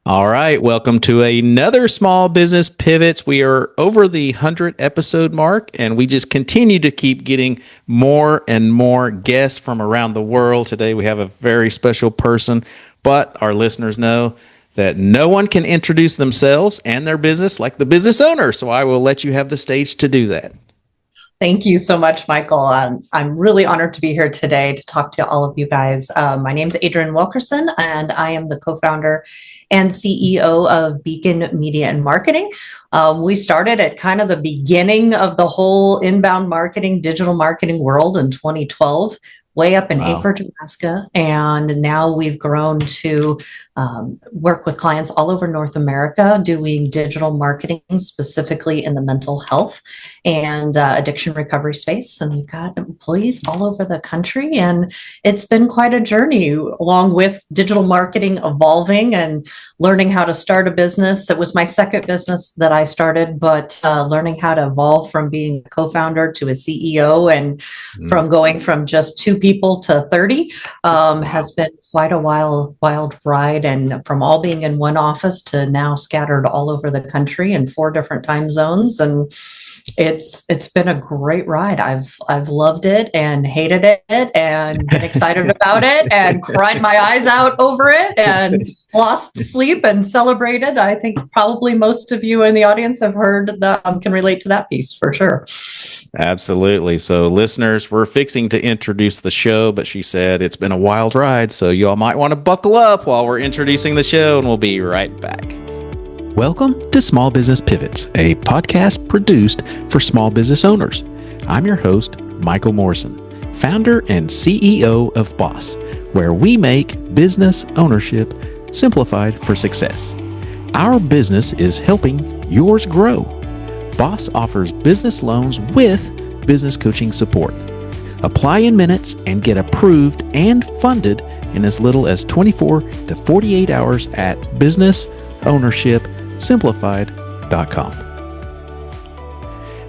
All right, welcome to another Small Business Pivots. We are over the 100 episode mark, and we just continue to keep getting more and more guests from around the world. Today we have a very special person, but our listeners know that no one can introduce themselves and their business like the business owner. So I will let you have the stage to do that. Thank you so much, Michael. I'm really honored to be here today to talk to all of you guys. My name is Adrienne Wilkerson, and I am the co-founder and CEO of Beacon Media and Marketing. We started at kind of the beginning of the whole inbound marketing, digital marketing world in 2012, way up in Anchorage, Alaska. And now we've grown to work with clients all over North America doing digital marketing, specifically in the mental health and addiction recovery space. And we've got employees all over the country. And it's been quite a journey, along with digital marketing evolving and learning how to start a business. It was my second business that I started, but learning how to evolve from being a co-founder to a CEO and from going from just 2 people to 30 has been quite a wild ride. And from all being in one office to now scattered all over the country in 4 different time zones. And it's been a great ride. I've loved it and hated it and been excited about it and cried my eyes out over it and lost sleep and celebrated. I think probably most of you in the audience have heard that can relate to that piece for sure. Absolutely. So listeners, we're fixing to introduce the show, but she said it's been a wild ride. So y'all might want to buckle up while we're introducing the show, and we'll be right back. Welcome to Small Business Pivots, a podcast produced for small business owners. I'm your host, Michael Morrison, founder and CEO of Boss, where we make business ownership simplified for success. Our business is helping yours grow. Boss offers business loans with business coaching support. Apply in minutes and get approved and funded in as little as 24 to 48 hours at businessownershipsimplified.com.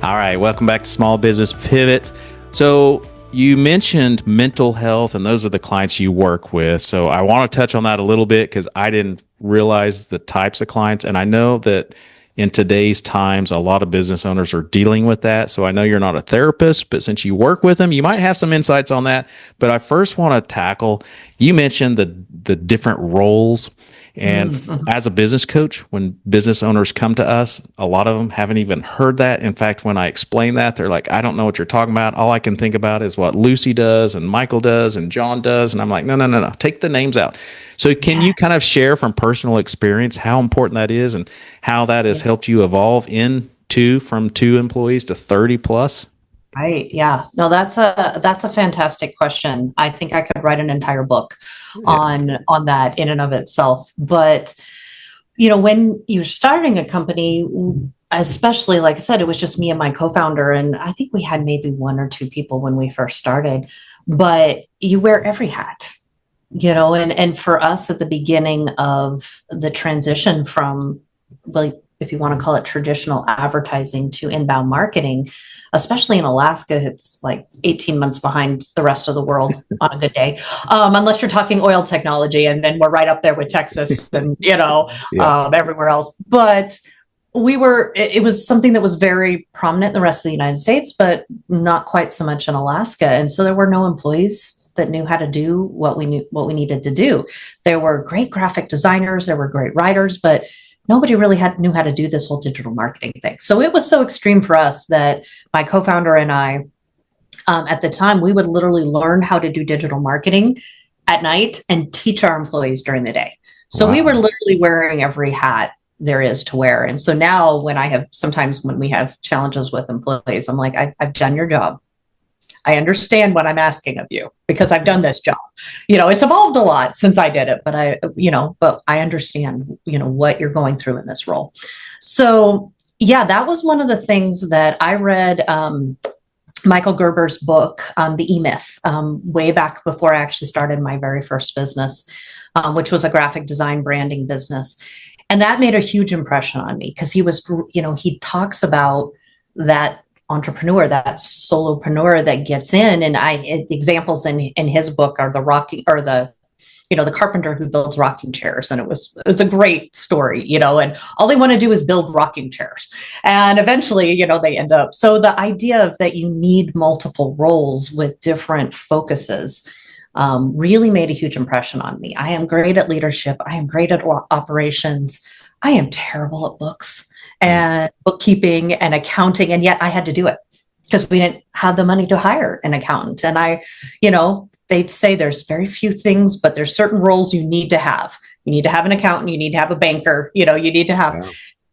All right, welcome back to Small Business Pivot. So you mentioned mental health, and those are the clients you work with. So I want to touch on that a little bit because I didn't realize the types of clients, and I know that in today's times, a lot of business owners are dealing with that. So I know you're not a therapist, but since you work with them, you might have some insights on that. But I first want to tackle, you mentioned the different roles. And as a business coach, when business owners come to us, a lot of them haven't even heard that. In fact, when I explain that, they're like, I don't know what you're talking about. All I can think about is what Lucy does and Michael does and John does. And I'm like, no. Take the names out. So can you kind of share from personal experience how important that is and how that has helped you evolve from 2 employees to 30 plus? Right. Yeah. No, that's a fantastic question. I think I could write an entire book on that in and of itself. But, when you're starting a company, especially, like I said, it was just me and my co-founder, and I think we had maybe 1 or 2 people when we first started, but you wear every hat, and for us at the beginning of the transition from, like, if you want to call it traditional advertising to inbound marketing, especially in Alaska, it's like 18 months behind the rest of the world on a good day, unless you're talking oil technology, and then we're right up there with Texas and, everywhere else. But it was something that was very prominent in the rest of the United States, but not quite so much in Alaska. And so there were no employees that knew how to do what we needed to do. There were great graphic designers, there were great writers, but nobody really knew how to do this whole digital marketing thing. So it was so extreme for us that my co-founder and I, at the time, we would literally learn how to do digital marketing at night and teach our employees during the day. So we were literally wearing every hat there is to wear. And so now when we have challenges with employees, I'm like, I've done your job. I understand what I'm asking of you because I've done this job. It's evolved a lot since I did it, but I understand, what you're going through in this role. So yeah, that was one of the things that I read, Michael Gerber's book, The E-Myth, way back before I actually started my very first business, which was a graphic design branding business. And that made a huge impression on me because he talks about that entrepreneur, that solopreneur that gets in, and examples in his book are the the carpenter who builds rocking chairs. And it was a great story, and all they want to do is build rocking chairs. And eventually, they end up. So the idea of that you need multiple roles with different focuses really made a huge impression on me. I am great at leadership. I am great at operations. I am terrible at books and bookkeeping and accounting. And yet I had to do it because we didn't have the money to hire an accountant. And they'd say there's very few things, but there's certain roles you need to have. You need to have an accountant. You need to have a banker. You need to have. Yeah.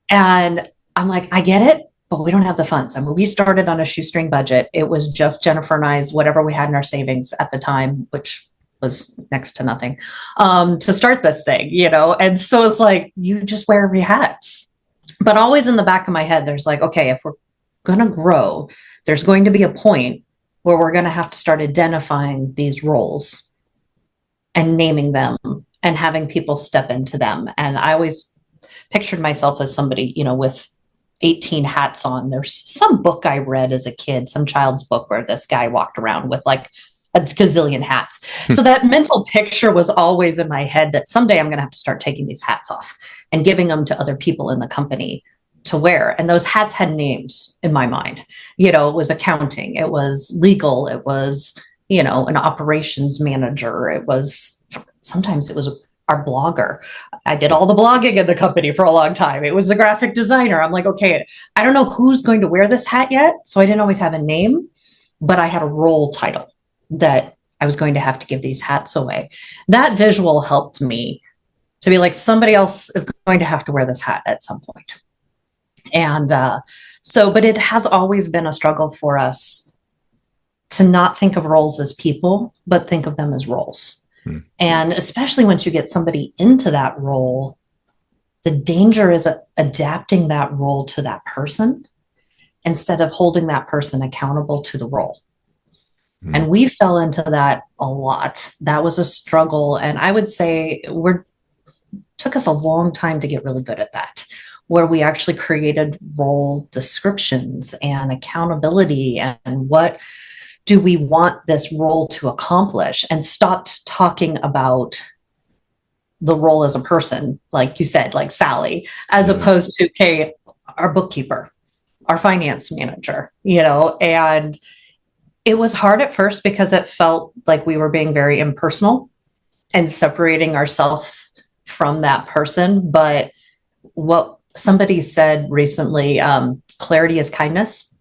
And I'm like, I get it, but we don't have the funds. I mean, we started on a shoestring budget. It was just Jennifer and I's, whatever we had in our savings at the time, which was next to nothing, to start this thing, And so it's like, you just wear every hat. But always in the back of my head, there's like, okay, if we're going to grow, there's going to be a point where we're going to have to start identifying these roles and naming them and having people step into them. And I always pictured myself as somebody, with 18 hats on. There's some book I read as a kid, some child's book where this guy walked around with like a gazillion hats. So that mental picture was always in my head that someday I'm going to have to start taking these hats off and giving them to other people in the company to wear. And those hats had names in my mind. It was accounting, it was legal, it was, an operations manager. Sometimes it was our blogger. I did all the blogging in the company for a long time. It was the graphic designer. I'm like, okay, I don't know who's going to wear this hat yet. So I didn't always have a name, but I had a role title that I was going to have to give these hats away. That visual helped me to be like, somebody else is going to have to wear this hat at some point. And but it has always been a struggle for us to not think of roles as people, but think of them as roles. And especially once you get somebody into that role, the danger is adapting that role to that person instead of holding that person accountable to the role. And we fell into that a lot. That was a struggle. And I would say took us a long time to get really good at that, where we actually created role descriptions and accountability and what do we want this role to accomplish, and stopped talking about the role as a person, like you said, like Sally, as opposed to, okay, our bookkeeper, our finance manager, and it was hard at first because it felt like we were being very impersonal and separating ourselves from that person. But what somebody said recently, clarity is kindness.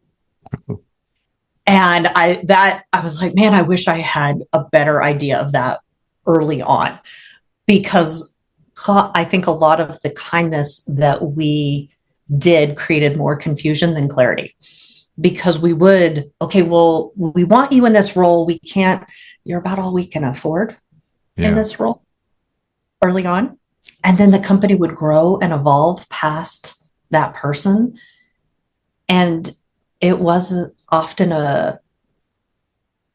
And I was like, man, I wish I had a better idea of that early on, because I think a lot of the kindness that we did created more confusion than clarity, because we would, okay, well, we want you in this role. You're about all we can afford in this role early on. And then the company would grow and evolve past that person. And it was often I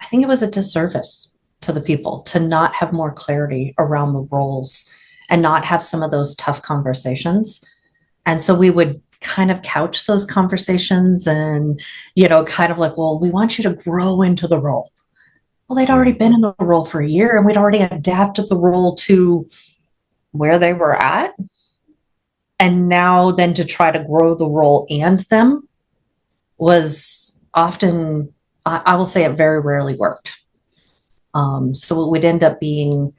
think it was a disservice to the people to not have more clarity around the roles and not have some of those tough conversations. And so we would kind of couch those conversations and, kind of like, well, we want you to grow into the role. Well, they'd already been in the role for a year and we'd already adapted the role to where they were at. And now then to try to grow the role and them was often, I will say, it very rarely worked. So it would end up being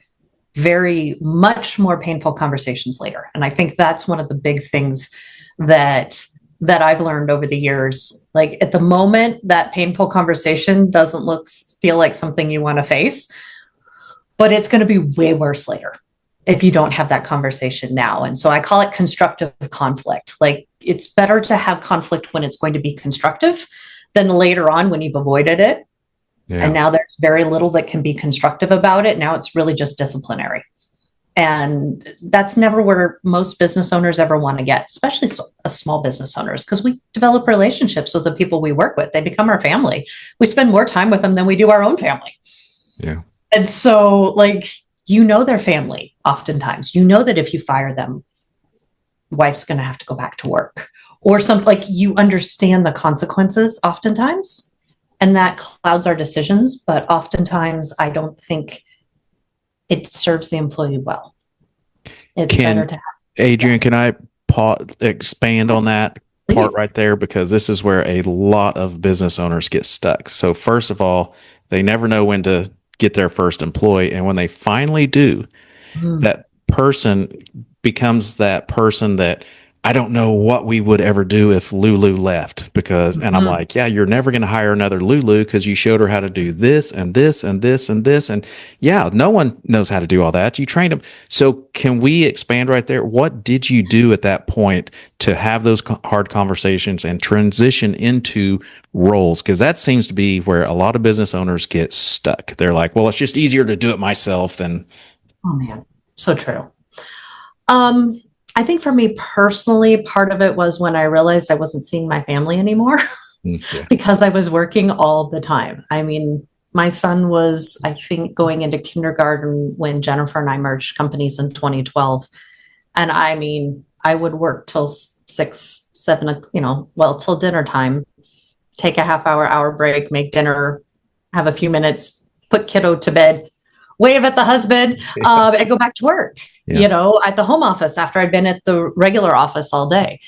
very much more painful conversations later. And I think that's one of the big things that I've learned over the years. Like at the moment, that painful conversation doesn't feel like something you want to face, but it's going to be way worse later if you don't have that conversation now. And so I call it constructive conflict. Like it's better to have conflict when it's going to be constructive than later on when you've avoided it. Yeah. And now there's very little that can be constructive about it. Now it's really just disciplinary. And that's never where most business owners ever want to get, especially small business owners, because we develop relationships with the people we work with. They become our family. We spend more time with them than we do our own family. Yeah. And so their family oftentimes. That if you fire them, wife's going to have to go back to work or something. You understand the consequences oftentimes, and that clouds our decisions. But oftentimes I don't think it serves the employee well. It's better Can to have. Adrienne, Yes, can I expand on that part please. right there? Because this is where a lot of business owners get stuck. So first of all, they never know when to get their first employee. And when they finally do, Mm. that person becomes that person that I don't know what we would ever do if Lulu left because, and I'm Mhm. like, yeah, you're never going to hire another Lulu because you showed her how to do this and this and this and this. And yeah, no one knows how to do all that. You trained them. So can we expand right there? What did you do at that point to have those hard conversations and transition into roles? Because that seems to be where a lot of business owners get stuck. They're like, well, it's just easier to do it myself than, Oh man, so true. Um, I think for me personally, part of it was when I realized I wasn't seeing my family anymore yeah. because I was working all the time. I mean, my son was, I think, going into kindergarten when Jennifer and I merged companies in 2012. And I mean, I would work till 6, 7, well, till dinner time, take a hour break, make dinner, have a few minutes, put kiddo to bed, wave at the husband, and go back to work, Yeah. at the home office after I'd been at the regular office all day.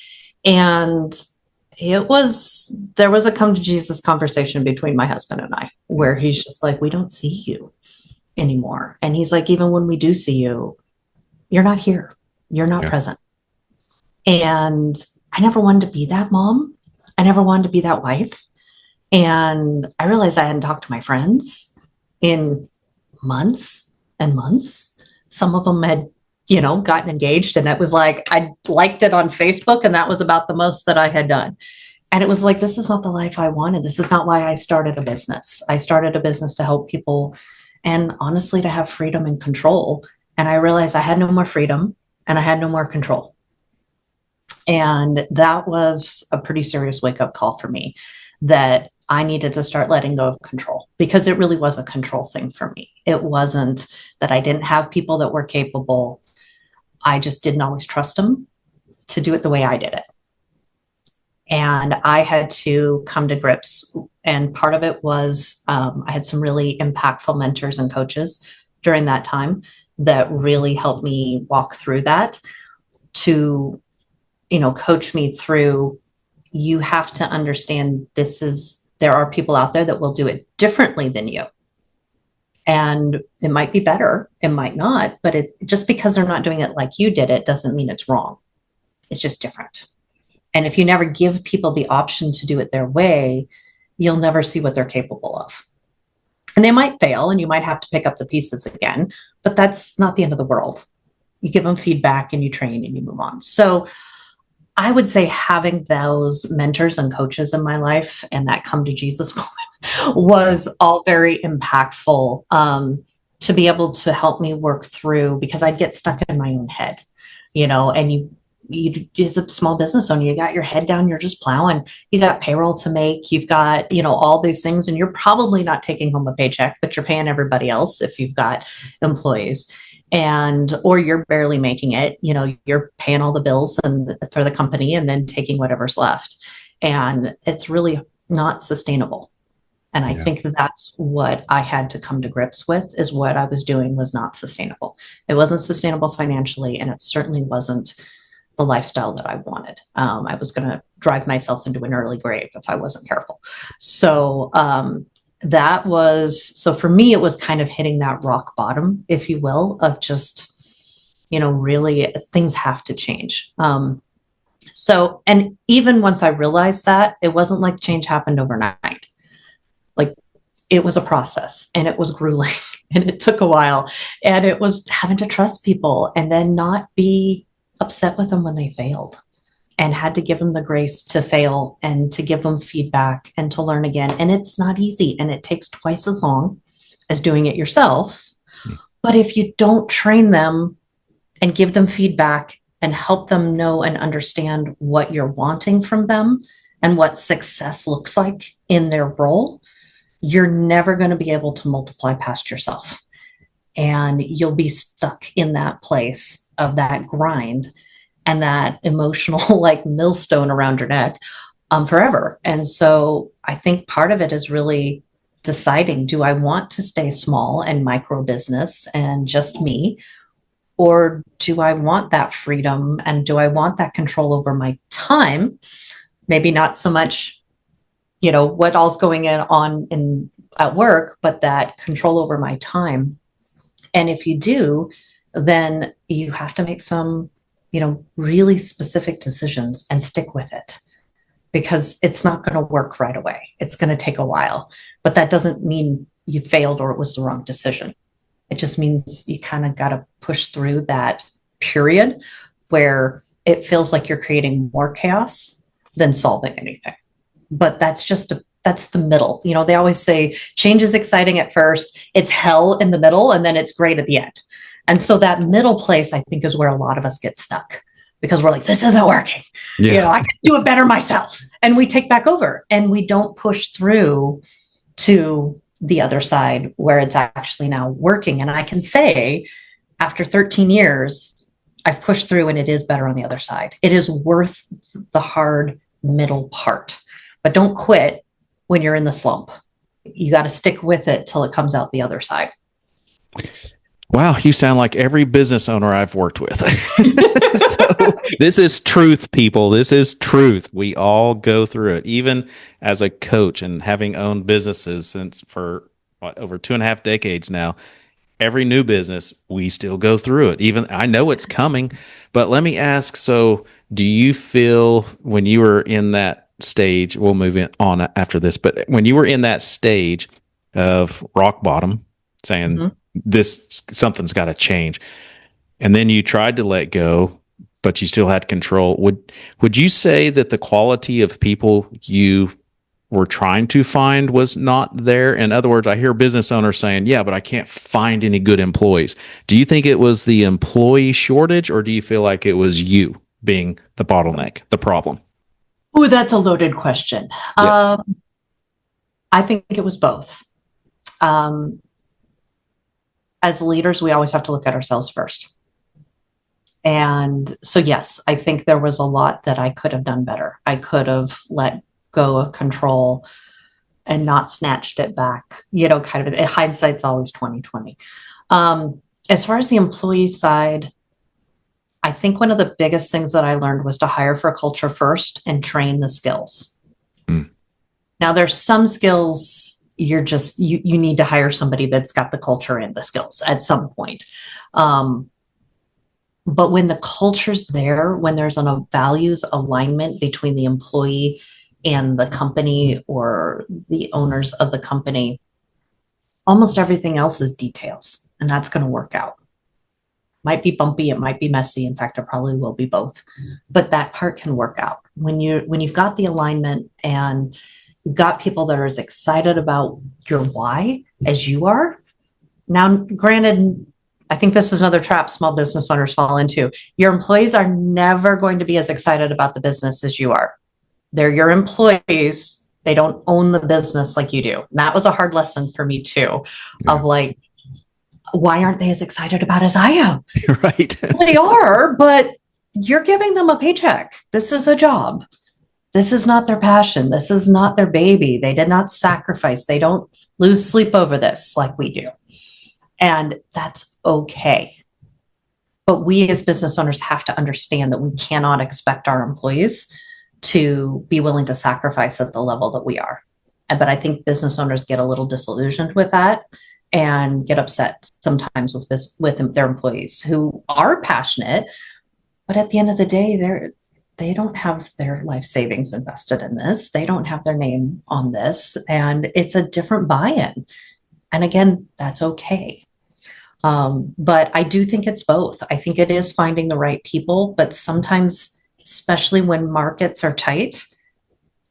And there was a come to Jesus conversation between my husband and I, where he's just like, we don't see you anymore. And he's like, even when we do see you, you're not here. You're not Yeah. present. And I never wanted to be that mom. I never wanted to be that wife. And I realized I hadn't talked to my friends in months and months. Some of them had, gotten engaged, and that was like, I liked it on Facebook, and that was about the most that I had done. And it was like, this is not the life I wanted. This is not why I started a business. I started a business to help people and honestly to have freedom and control. And I realized I had no more freedom and I had no more control. And that was a pretty serious wake up call for me, that I needed to start letting go of control, because it really was a control thing for me. It wasn't that I didn't have people that were capable. I just didn't always trust them to do it the way I did it. And I had to come to grips. And part of it was I had some really impactful mentors and coaches during that time that really helped me walk through that, to coach me through, you have to understand there are people out there that will do it differently than you. And it might be better, it might not, but it's just because they're not doing it like you did it doesn't mean it's wrong. It's just different. And if you never give people the option to do it their way, you'll never see what they're capable of. And they might fail and you might have to pick up the pieces again, but that's not the end of the world. You give them feedback and you train and you move on. So I would say having those mentors and coaches in my life and that come to Jesus moment was all very impactful, to be able to help me work through, because I'd get stuck in my own head, and you as a small business owner, you got your head down, you're just plowing, you got payroll to make, you've got, all these things, and you're probably not taking home a paycheck, but you're paying everybody else if you've got employees. Or you're barely making it, you're paying all the bills and for the company and then taking whatever's left. And it's really not sustainable. And I think that's what I had to come to grips with, is what I was doing was not sustainable. It wasn't sustainable financially, and it certainly wasn't the lifestyle that I wanted. I was going to drive myself into an early grave if I wasn't careful. So, so for me, it was kind of hitting that rock bottom, if you will, of just, really things have to change. And even once I realized that, it wasn't like change happened overnight. Like, it was a process, and it was grueling and it took a while, and it was having to trust people and then not be upset with them when they failed, and had to give them the grace to fail and to give them feedback and to learn again. And it's not easy, and it takes twice as long as doing it yourself. But if you don't train them and give them feedback and help them know and understand what you're wanting from them and what success looks like in their role, you're never going to be able to multiply past yourself. And you'll be stuck in that place of that grind and that emotional like millstone around your neck forever. And so I think part of it is really deciding, do I want to stay small and micro business and just me? Or do I want that freedom and do I want that control over my time? Maybe not so much, what all's going on at work, but that control over my time. And if you do, then you have to make some, really specific decisions and stick with it, because it's not going to work right away. It's going to take a while, but that doesn't mean you failed or it was the wrong decision. It just means you kind of got to push through that period where it feels like you're creating more chaos than solving anything. But that's the middle. They always say change is exciting at first, it's hell in the middle, and then it's great at the end. And so that middle place, I think, is where a lot of us get stuck, because we're like, this isn't working. Yeah. I can do it better myself. And we take back over and we don't push through to the other side where it's actually now working. And I can say, after 13 years, I've pushed through and it is better on the other side. It is worth the hard middle part, but don't quit when you're in the slump. You got to stick with it till it comes out the other side. Wow, you sound like every business owner I've worked with. So this is truth, people. This is truth. We all go through it. Even as a coach and having owned businesses for over 2.5 decades now, every new business, we still go through it. Even I know it's coming, but let me ask, so do you feel when you were in that stage, we'll move on after this, but when you were in that stage of rock bottom, saying something's got to change, and then you tried to let go, but you still had control, would you say that the quality of people you were trying to find was not there? In other words, I hear business owners saying, yeah, but I can't find any good employees. Do you think it was the employee shortage, or do you feel like it was you being the bottleneck, the problem? Oh, that's a loaded question. Yes. I think it was both. As leaders, we always have to look at ourselves first. And so, yes, I think there was a lot that I could have done better. I could have let go of control and not snatched it back. Kind of, hindsight's always 2020. As far as the employee side, I think one of the biggest things that I learned was to hire for culture first and train the skills. Now, there's some skills you need to hire somebody that's got the culture and the skills at some point. But when the culture's there, when there's a values alignment between the employee and the company or the owners of the company, almost everything else is details, and that's going to work out. Might be bumpy, it might be messy. In fact, it probably will be both, but that part can work out when you've got the alignment and you've got people that are as excited about your why as you are. Now, granted, I think this is another trap small business owners fall into. Your employees are never going to be as excited about the business as you are. They're your employees. They don't own the business like you do. And that was a hard lesson for me too, of like, why aren't they as excited about as I am? Right. They are, but you're giving them a paycheck. This is a job. This is not their passion. This is not their baby. They did not sacrifice. They don't lose sleep over this like we do. And that's okay. But we as business owners have to understand that we cannot expect our employees to be willing to sacrifice at the level that we are. But I think business owners get a little disillusioned with that and get upset sometimes with their employees who are passionate, but at the end of the day, they don't have their life savings invested in this. They don't have their name on this, and it's a different buy-in. And again, that's okay. But I do think it's both. I think it is finding the right people, but sometimes, especially when markets are tight,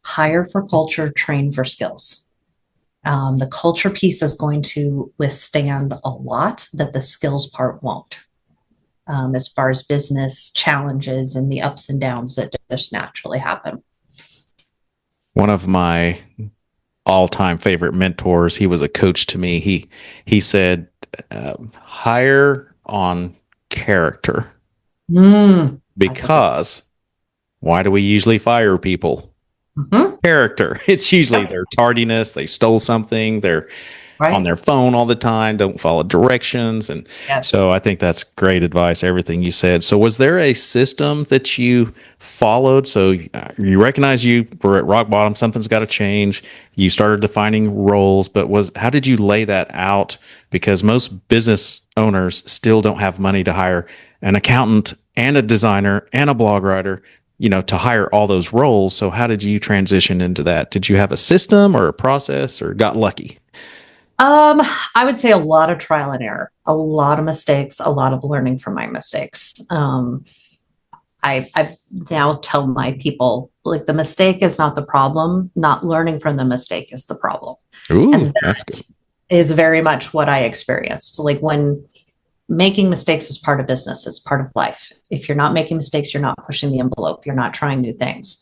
hire for culture, train for skills. The culture piece is going to withstand a lot that the skills part won't, as far as business challenges and the ups and downs that just naturally happen. One of my all-time favorite mentors, he was a coach to me. He said, hire on character, because why do we usually fire people? Mhm. character. It's usually their tardiness. They stole something. They're on Right. their phone all the time, don't follow directions. And Yes. so I think that's great advice, everything you said. So was there a system that you followed? So you recognize you were at rock bottom, something's got to change. You started defining roles, but how did you lay that out? Because most business owners still don't have money to hire an accountant and a designer and a blog writer, to hire all those roles. So how did you transition into that? Did you have a system or a process or got lucky? I would say a lot of trial and error, a lot of mistakes, a lot of learning from my mistakes. I now tell my people, like, the mistake is not the problem, not learning from the mistake is the problem. Ooh, And that's that good. is very much what I experienced. Like, when making mistakes is part of business, it's part of life. If you're not making mistakes, you're not pushing the envelope, you're not trying new things.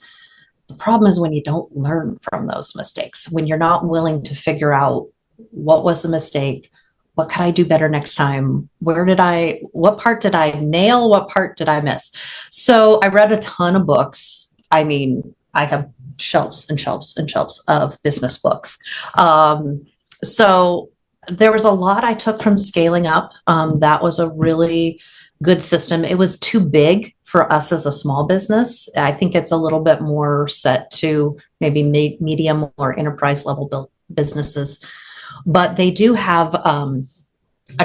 The problem is when you don't learn from those mistakes, when you're not willing to figure out what was the mistake, what could I do better next time, what part did I nail, what part did I miss. So I read a ton of books. I mean, I have shelves and shelves and shelves of business books. So there was a lot I took from Scaling Up. That was a really good system. It was too big for us as a small business. I think it's a little bit more set to maybe medium or enterprise level businesses. But they do have a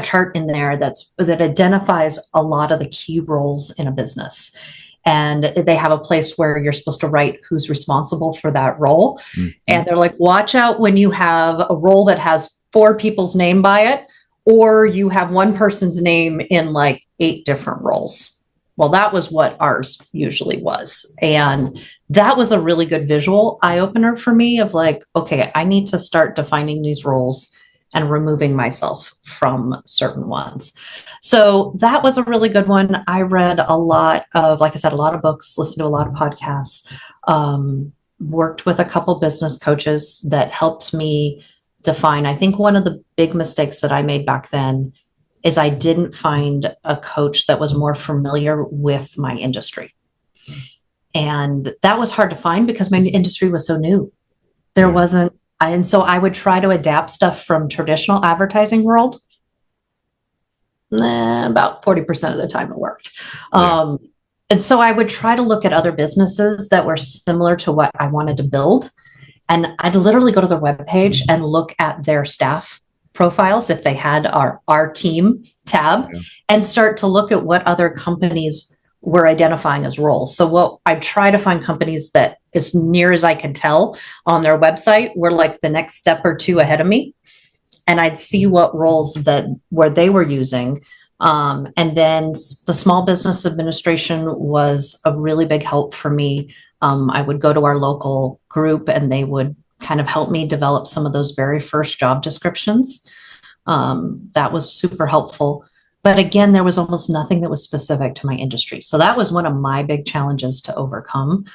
chart in there that identifies a lot of the key roles in a business. And they have a place where you're supposed to write who's responsible for that role. Mm-hmm. And they're like, watch out when you have a role that has 4 people's name by it, or you have one person's name in like 8 different roles. Well, that was what ours usually was. And that was a really good visual eye opener for me of like, okay, I need to start defining these roles and removing myself from certain ones. So that was a really good one. I read a lot of, like I said, a lot of books, listened to a lot of podcasts, worked with a couple business coaches that helped me define. I think one of the big mistakes that I made back then is I didn't find a coach that was more familiar with my industry. And that was hard to find because my industry was so new. There wasn't, and so I would try to adapt stuff from traditional advertising world. About 40% of the time it worked. And so I would try to look at other businesses that were similar to what I wanted to build. And I'd literally go to their webpage and look at their staff profiles if they had our team tab, and start to look at what other companies were identifying as roles. So what I try to find companies that, as near as I could tell on their website, were like the next step or 2 ahead of me. And I'd see what roles where they were using. And then the Small Business Administration was a really big help for me. I would go to our local group and they would kind of help me develop some of those very first job descriptions. That was super helpful. But again, there was almost nothing that was specific to my industry. So that was one of my big challenges to overcome,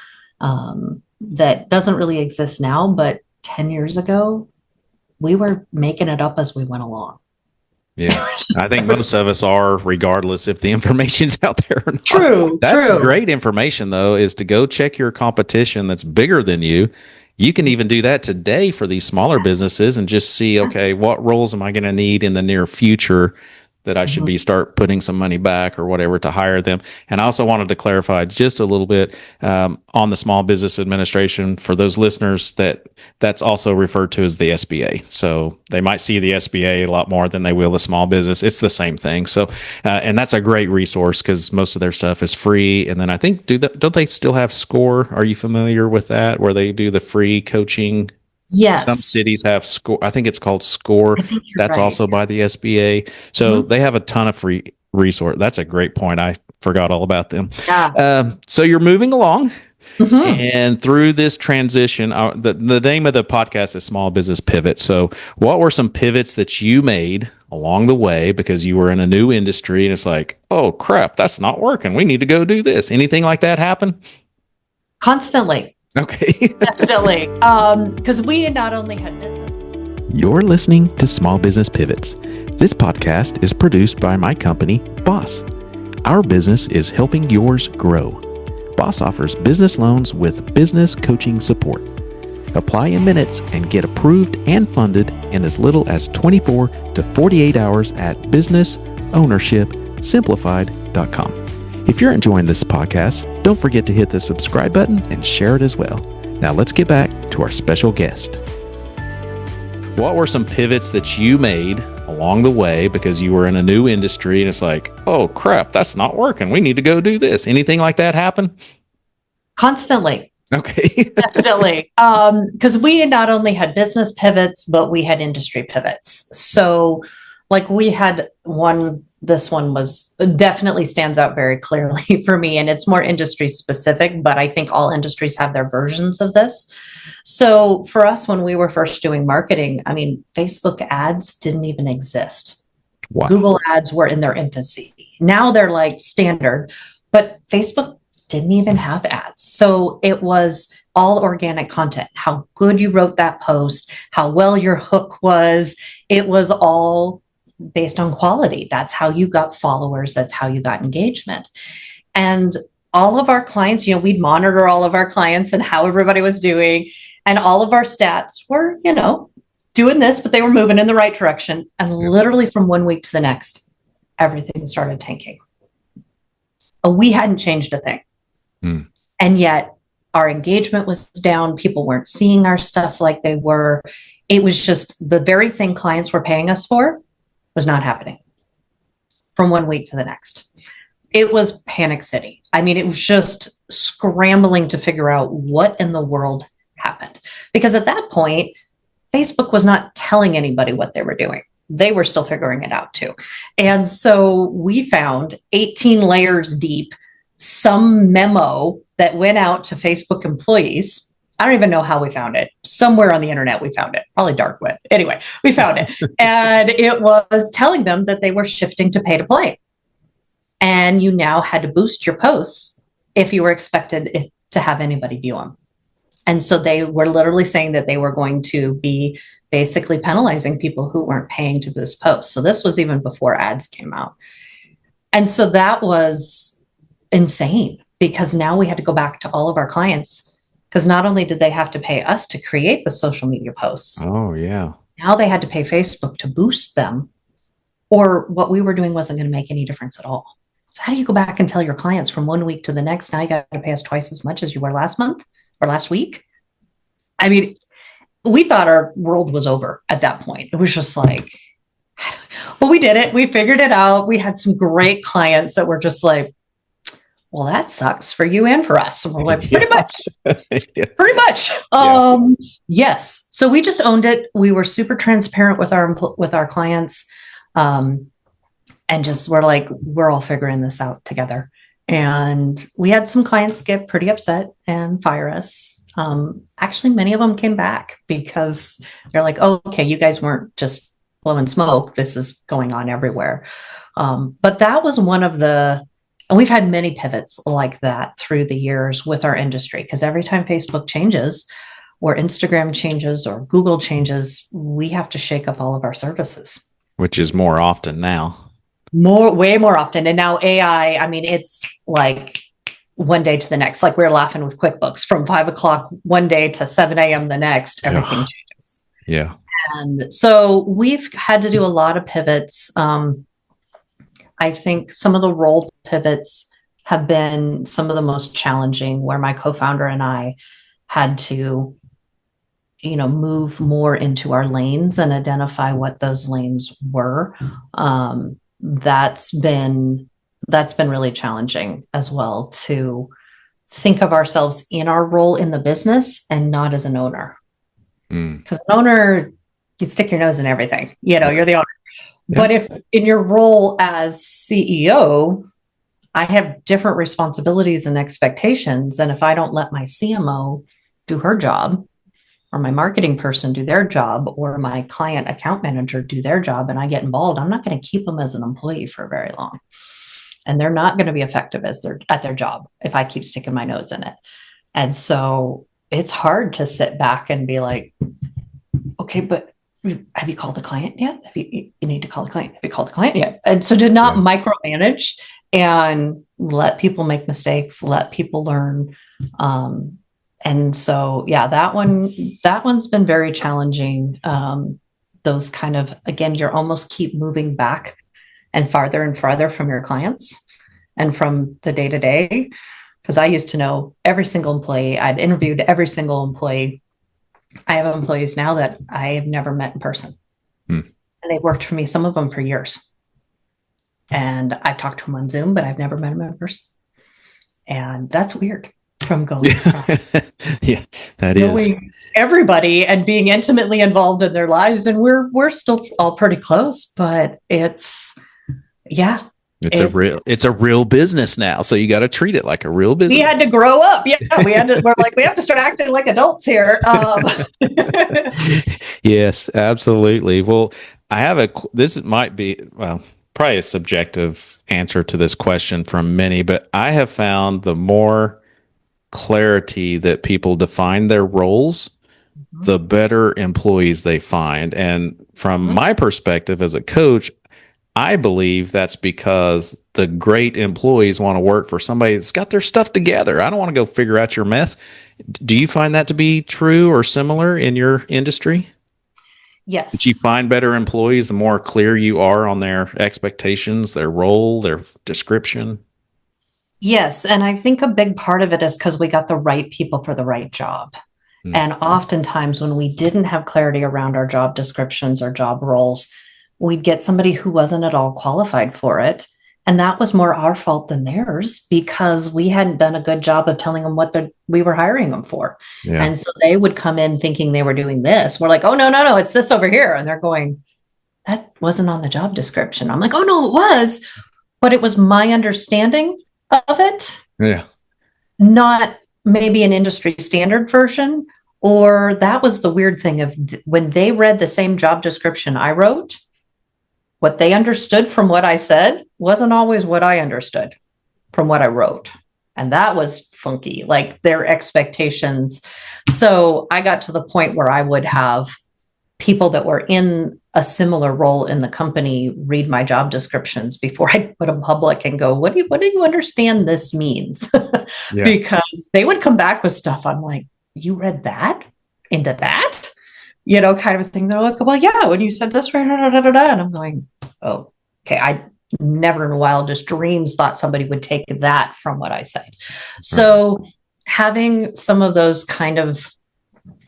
that doesn't really exist now. But 10 years ago, we were making it up as we went along. Yeah, I think most of us are, regardless if the information's out there or not. True. That's great information, though, is to go check your competition that's bigger than you. You can even do that today for these smaller businesses and just see, okay, what roles am I going to need in the near future that I should start putting some money back or whatever to hire them. And I also wanted to clarify just a little bit on the Small Business Administration for those listeners that's also referred to as the SBA. So they might see the SBA a lot more than they will the small business. It's the same thing. So, and that's a great resource because most of their stuff is free. And then I think, don't they still have SCORE? Are you familiar with that, where they do the free coaching? Yes. Some cities have SCORE. I think it's called SCORE. That's right. also by the SBA. So they have a ton of free resource. That's a great point. I forgot all about them. Yeah. So you're moving along. And through this transition, the name of the podcast is Small Business Pivot. So what were some pivots that you made along the way because you were in a new industry and it's like, oh, crap, that's not working. We need to go do this. Anything like that happen? Constantly. Okay. Definitely. Because we not only had business. You're listening to Small Business Pivots. This podcast is produced by my company, Boss. Our business is helping yours grow. Boss offers business loans with business coaching support. Apply in minutes and get approved and funded in as little as 24 to 48 hours at businessownershipsimplified.com. If you're enjoying this podcast, don't forget to hit the subscribe button and share it as well. Now let's get back to our special guest. What were some pivots that you made along the way because you were in a new industry and it's like, oh crap, that's not working. We need to go do this. Anything like that happen? Constantly. Okay. Definitely. Because we not only had business pivots, but we had industry pivots. So like we had this one was definitely stands out very clearly for me, and it's more industry specific, but I think all industries have their versions of this. So for us, when we were first doing marketing, I mean, Facebook ads didn't even exist. Wow. Google ads were in their infancy. Now they're like standard, but Facebook didn't even have ads. So it was all organic content, how good you wrote that post, how well your hook was. It was all based on quality. That's how you got followers. That's how you got engagement. And all of our clients, we'd monitor all of our clients and how everybody was doing. And all of our stats were, doing this, but they were moving in the right direction. And literally from one week to the next, everything started tanking. We hadn't changed a thing. And yet our engagement was down. People weren't seeing our stuff like they were. It was just the very thing clients were paying us for was not happening from one week to the next. It was panic city. I mean, it was just scrambling to figure out what in the world happened. Because at that point, Facebook was not telling anybody what they were doing. They were still figuring it out too. And so we found 18 layers deep, some memo that went out to Facebook employees. I don't even know how we found it. Somewhere on the internet, we found it, probably dark web. Anyway, we found it. And it was telling them that they were shifting to pay to play. And you now had to boost your posts if you were expected to have anybody view them. And so they were literally saying that they were going to be basically penalizing people who weren't paying to boost posts. So this was even before ads came out. And so that was insane because now we had to go back to all of our clients because not only did they have to pay us to create the social media posts. Oh, yeah. Now they had to pay Facebook to boost them, or what we were doing wasn't going to make any difference at all. So how do you go back and tell your clients from one week to the next, now you got to pay us twice as much as you were last month or last week? I mean, we thought our world was over at that point. It was just like, well, we did it. We figured it out. We had some great clients that were just like, well, that sucks for you and for us. And we're like, pretty much, pretty much. Yes. So we just owned it. We were super transparent with our clients. And just, we're like, we're all figuring this out together. And we had some clients get pretty upset and fire us. Actually, many of them came back because they're like, oh, okay, you guys weren't just blowing smoke. This is going on everywhere. But that was one of and we've had many pivots like that through the years with our industry, because every time Facebook changes or Instagram changes or Google changes, we have to shake up all of our services. Which is more often now. Way more often. And now AI, I mean, it's like one day to the next. Like we were laughing with QuickBooks from 5 o'clock one day to 7 a.m. the next, everything changes. Yeah. And so we've had to do a lot of pivots. I think some of the role pivots have been some of the most challenging, where my co-founder and I had to, move more into our lanes and identify what those lanes were. That's been really challenging as well, to think of ourselves in our role in the business and not as an owner. Because an owner, you stick your nose in everything, you're the owner. Yeah. But if in your role as CEO, I have different responsibilities and expectations. And if I don't let my CMO do her job, or my marketing person do their job, or my client account manager do their job, and I get involved, I'm not going to keep them as an employee for very long. And they're not going to be effective at their job if I keep sticking my nose in it. And so it's hard to sit back and be like, okay, but have you called the client yet? You need to call the client. Have you called the client yet? And so to not micromanage and let people make mistakes, let people learn. And so, yeah, that one's been very challenging. Those kind of, again, you're almost keep moving back and farther from your clients and from the day to day. Because I used to know every single employee, I'd interviewed every single employee. I have employees now that I have never met in person. And they worked for me, some of them for years. And I've talked to them on Zoom, but I've never met them in person. And that's weird from going from Yeah, that knowing is. everybody and being intimately involved in their lives. And we're still all pretty close, but yeah. It's a real business now. So you got to treat it like a real business. We had to grow up. Yeah. We're like, we have to start acting like adults here. Yes, absolutely. Well, this might be, well, probably a subjective answer to this question from many, but I have found the more clarity that people define their roles, the better employees they find. And from my perspective as a coach, I believe that's because the great employees want to work for somebody that's got their stuff together. I don't want to go figure out your mess. Do you find that to be true or similar in your industry? Did you Yes. find better employees the more clear you are on their expectations, their role, their description? Yes. And I think a big part of it is because we got the right people for the right job. Hmm. And oftentimes when we didn't have clarity around our job descriptions or job roles, we'd get somebody who wasn't at all qualified for it. And that was more our fault than theirs because we hadn't done a good job of telling them what we were hiring them for. Yeah. And so they would come in thinking they were doing this. We're like, oh, no, it's this over here. And they're going, that wasn't on the job description. I'm like, oh, no, it was. But it was my understanding of it, Yeah. not maybe an industry standard version. Or that was the weird thing of when they read the same job description I wrote, what they understood from what I said wasn't always what I understood from what I wrote. And that was funky, like their expectations. So I got to the point where I would have people that were in a similar role in the company read my job descriptions before I put them public and go, what do you understand this means? Yeah. Because they would come back with stuff. I'm like, you read that into that? Kind of thing. They're like, well, yeah, when you said this, right, and I'm going, oh, okay. I never in wildest dreams thought somebody would take that from what I said. So having some of those kind of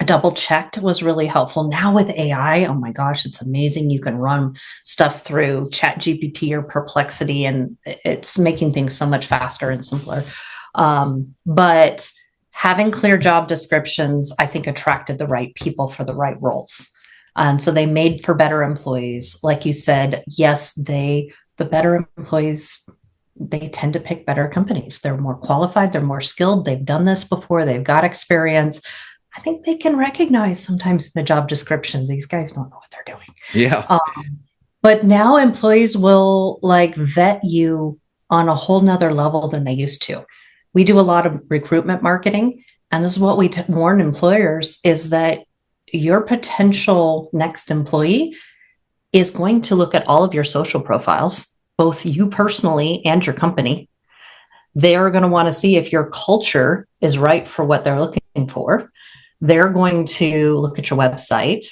double checked was really helpful. Now with AI, oh my gosh, it's amazing. You can run stuff through ChatGPT or Perplexity, and it's making things so much faster and simpler. But having clear job descriptions, I think, attracted the right people for the right roles. So they made for better employees. Like you said, yes, the better employees, they tend to pick better companies. They're more qualified, they're more skilled, they've done this before, they've got experience. I think they can recognize sometimes in the job descriptions, these guys don't know what they're doing. Yeah. But now employees will like vet you on a whole nother level than they used to. We do a lot of recruitment marketing, and this is what we warn employers is that your potential next employee is going to look at all of your social profiles, both you personally and your company. They're going to want to see if your culture is right for what they're looking for. They're going to look at your website.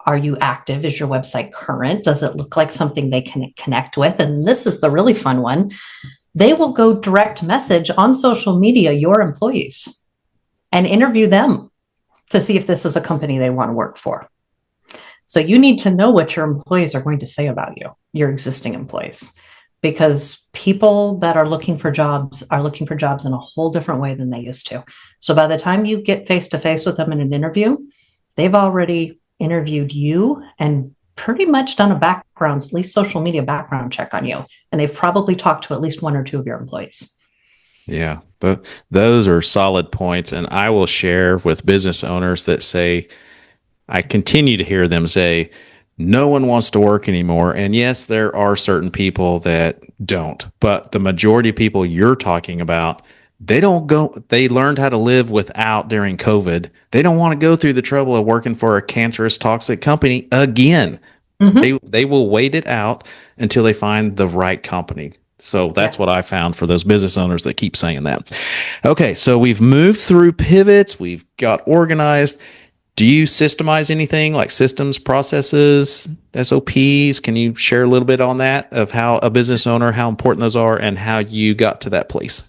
Are you active? Is your website current? Does it look like something they can connect with? And this is the really fun one. They will go direct message on social media your employees and interview them to see if this is a company they want to work for. So you need to know what your employees are going to say about you, your existing employees, because people that are looking for jobs in a whole different way than they used to. So by the time you get face-to-face with them in an interview, they've already interviewed you and pretty much done a background, at least social media background check on you. And they've probably talked to at least one or two of your employees. Yeah. Those are solid points. And I will share with business owners that say, I continue to hear them say, no one wants to work anymore. And yes, there are certain people that don't, but the majority of people you're talking about, they learned how to live without during COVID. They don't want to go through the trouble of working for a cancerous, toxic company again. Mm-hmm. They will wait it out until they find the right company. So that's what I found for those business owners that keep saying that. Okay, so we've moved through pivots, we've got organized. Do you systemize anything like systems, processes, SOPs? Can you share a little bit on that of how a business owner, how important those are, and how you got to that place?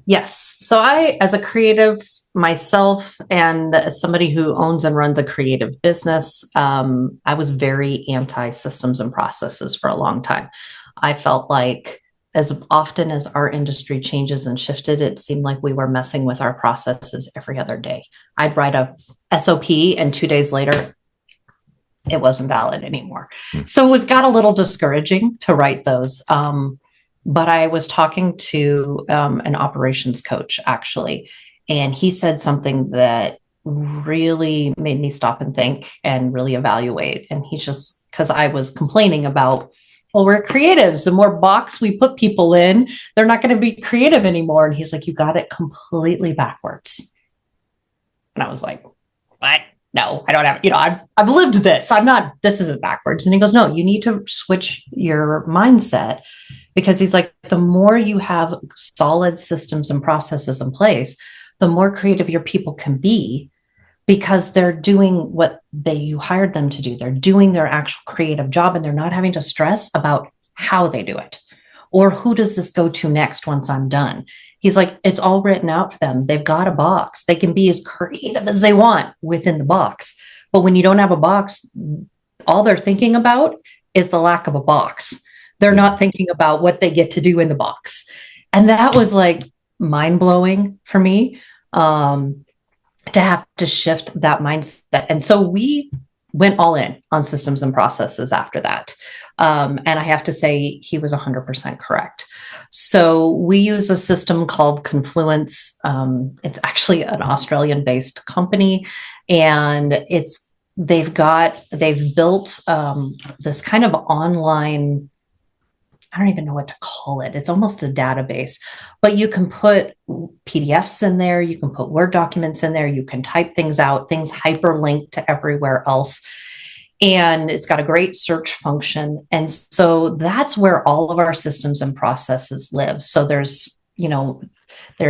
Yes. So I, as a creative myself and as somebody who owns and runs a creative business, I was very anti systems and processes for a long time. I felt like as often as our industry changes and shifted, it seemed like we were messing with our processes every other day. I'd write a SOP and 2 days later, it wasn't valid anymore. So it was got a little discouraging to write those. But I was talking to an operations coach actually, and he said something that really made me stop and think and really evaluate. And he just, because I was complaining about, well, we're creatives. The more box we put people in, they're not going to be creative anymore. And he's like, you got it completely backwards. And I was like, what? No, I don't have, I've lived this. This isn't backwards. And he goes, no, you need to switch your mindset, because he's like, the more you have solid systems and processes in place, the more creative your people can be, because they're doing what you hired them to do. They're doing their actual creative job, and they're not having to stress about how they do it or who does this go to next once I'm done. He's like, it's all written out for them. They've got a box. They can be as creative as they want within the box. But when you don't have a box, all they're thinking about is the lack of a box. They're not thinking about what they get to do in the box. And that was like mind blowing for me, to have to shift that mindset. And so we went all in on systems and processes after that. And I have to say, he was 100% correct. So we use a system called Confluence. It's actually an Australian-based company, and they've built this kind of online, I don't even know what to call it. It's almost a database, but you can put PDFs in there. You can put Word documents in there. You can type things out, things hyperlink to everywhere else. And it's got a great search function. And so that's where all of our systems and processes live. So there's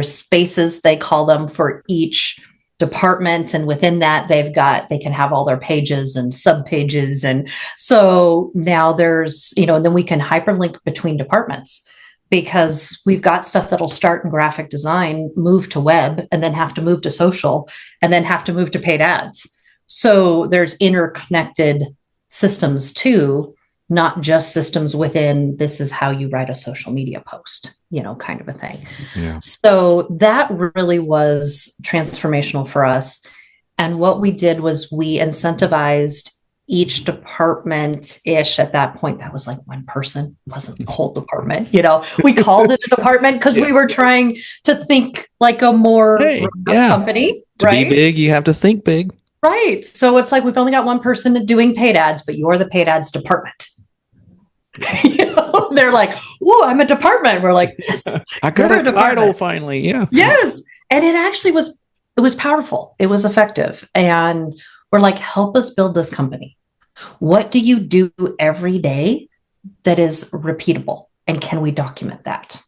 spaces, they call them, for each department. And within that, they can have all their pages and subpages. And so now there's, then we can hyperlink between departments, because we've got stuff that'll start in graphic design, move to web, and then have to move to social, and then have to move to paid ads. So there's interconnected systems too, not just systems within, this is how you write a social media post, kind of a thing. Yeah. So that really was transformational for us. And what we did was we incentivized each department-ish. At that point, that was like one person, it wasn't a whole department. We called it a department because we were trying to think like a more company. To be big, you have to think big. Right. So it's like, we've only got one person doing paid ads, but you're the paid ads department. They're like, "Ooh, I'm a department." We're like, "Yes, I got a title finally." Yeah. Yes. And it actually was powerful. It was effective. And we're like, help us build this company. What do you do every day that is repeatable? And can we document that?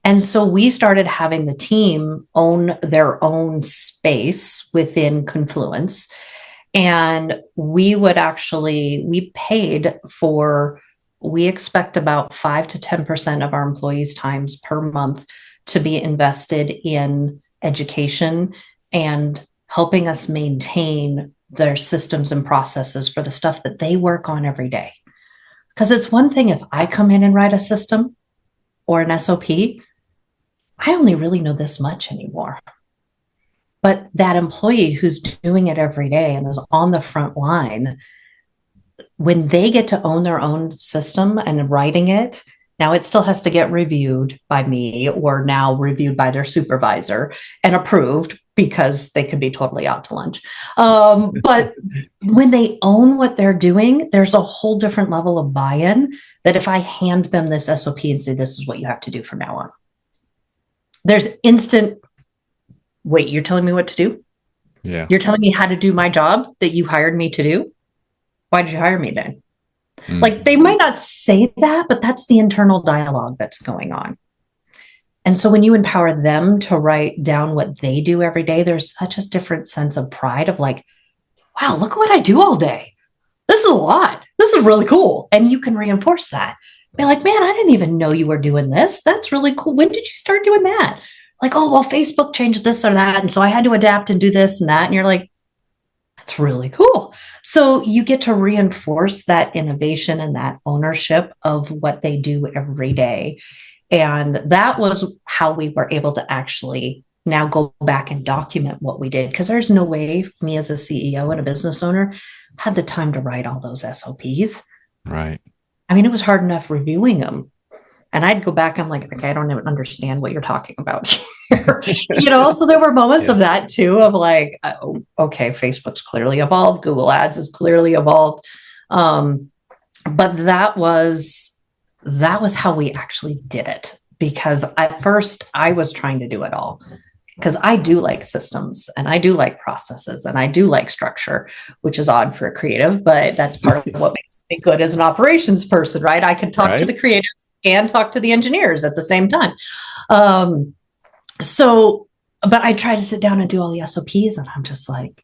And so we started having the team own their own space within Confluence. And we expect about 5 to 10% of our employees' times per month to be invested in education and helping us maintain their systems and processes for the stuff that they work on every day. Because it's one thing if I come in and write a system or an SOP, I only really know this much anymore. But that employee who's doing it every day and is on the front line, when they get to own their own system and writing it, now it still has to get reviewed by me, or now reviewed by their supervisor and approved, because they could be totally out to lunch. But when they own what they're doing, there's a whole different level of buy-in that if I hand them this SOP and say, this is what you have to do from now on, there's instant, wait, you're telling me what to do? Yeah. You're telling me how to do my job that you hired me to do? Why did you hire me then? Like they might not say that, but that's the internal dialogue that's going on. And so when you empower them to write down what they do every day, there's such a different sense of pride of like, wow, look what I do all day. This is a lot. This is really cool. And you can reinforce that. Be like, man, I didn't even know you were doing this. That's really cool. When did you start doing that? Like, oh, well, Facebook changed this or that. And so I had to adapt and do this and that. And you're like, that's really cool. So you get to reinforce that innovation and that ownership of what they do every day. And that was how we were able to actually now go back and document what we did. Because there's no way me as a CEO and a business owner had the time to write all those SOPs. Right. I mean, it was hard enough reviewing them. And I'd go back, I'm like, okay, I don't even understand what you're talking about here. So there were moments of that too, of like, oh, okay, Facebook's clearly evolved. Google Ads is clearly evolved. But that was how we actually did it. Because at first I was trying to do it all. Because I do like systems and I do like processes and I do like structure, which is odd for a creative, but that's part of what makes me good as an operations person, right? I can talk to the creatives and talk to the engineers at the same time. But I try to sit down and do all the SOPs and I'm just like,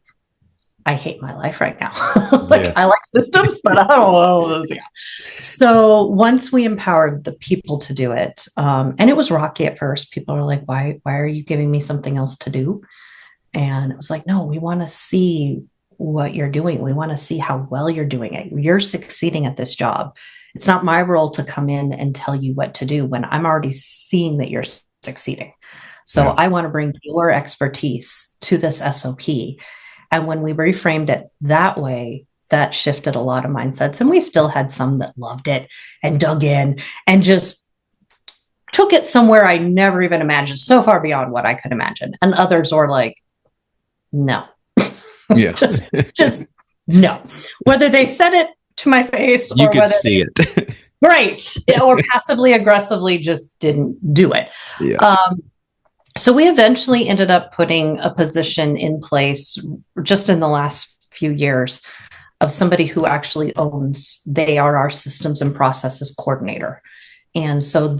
I hate my life right now. I like systems, but I don't know. Yeah. So once we empowered the people to do it, and it was rocky at first, people are like, why are you giving me something else to do? And it was like, no, we want to see what you're doing. We want to see how well you're doing it. You're succeeding at this job. It's not my role to come in and tell you what to do when I'm already seeing that you're succeeding. So I want to bring your expertise to this SOP. And when we reframed it that way, that shifted a lot of mindsets. And we still had some that loved it and dug in and just took it somewhere I never even imagined, so far beyond what I could imagine. And others were like, no. Yeah. just no. Whether they said it to my face or you could whether see it. Right. Or passively aggressively just didn't do it. Yeah. So we eventually ended up putting a position in place just in the last few years of somebody who actually they are our systems and processes coordinator. And so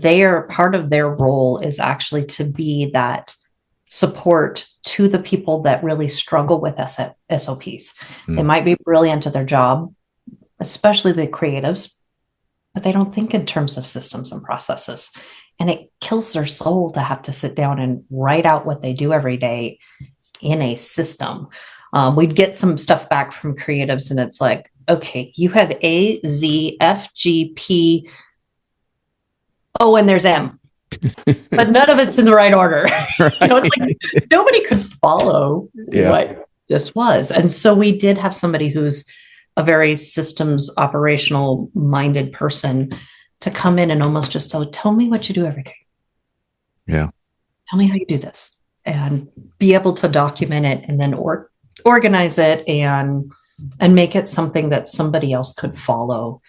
part of their role is actually to be that support to the people that really struggle with SOPs. They might be brilliant at their job, especially the creatives, but they don't think in terms of systems and processes. And it kills their soul to have to sit down and write out what they do every day in a system. We'd get some stuff back from creatives and it's like, okay, you have A, Z, F, G, P, O, and there's M. But none of it's in the right order. Right. It's like nobody could follow what this was. And so we did have somebody who's a very systems operational minded person to come in and almost just tell me what you do every day. Yeah. Tell me how you do this and be able to document it and then organize it and make it something that somebody else could follow.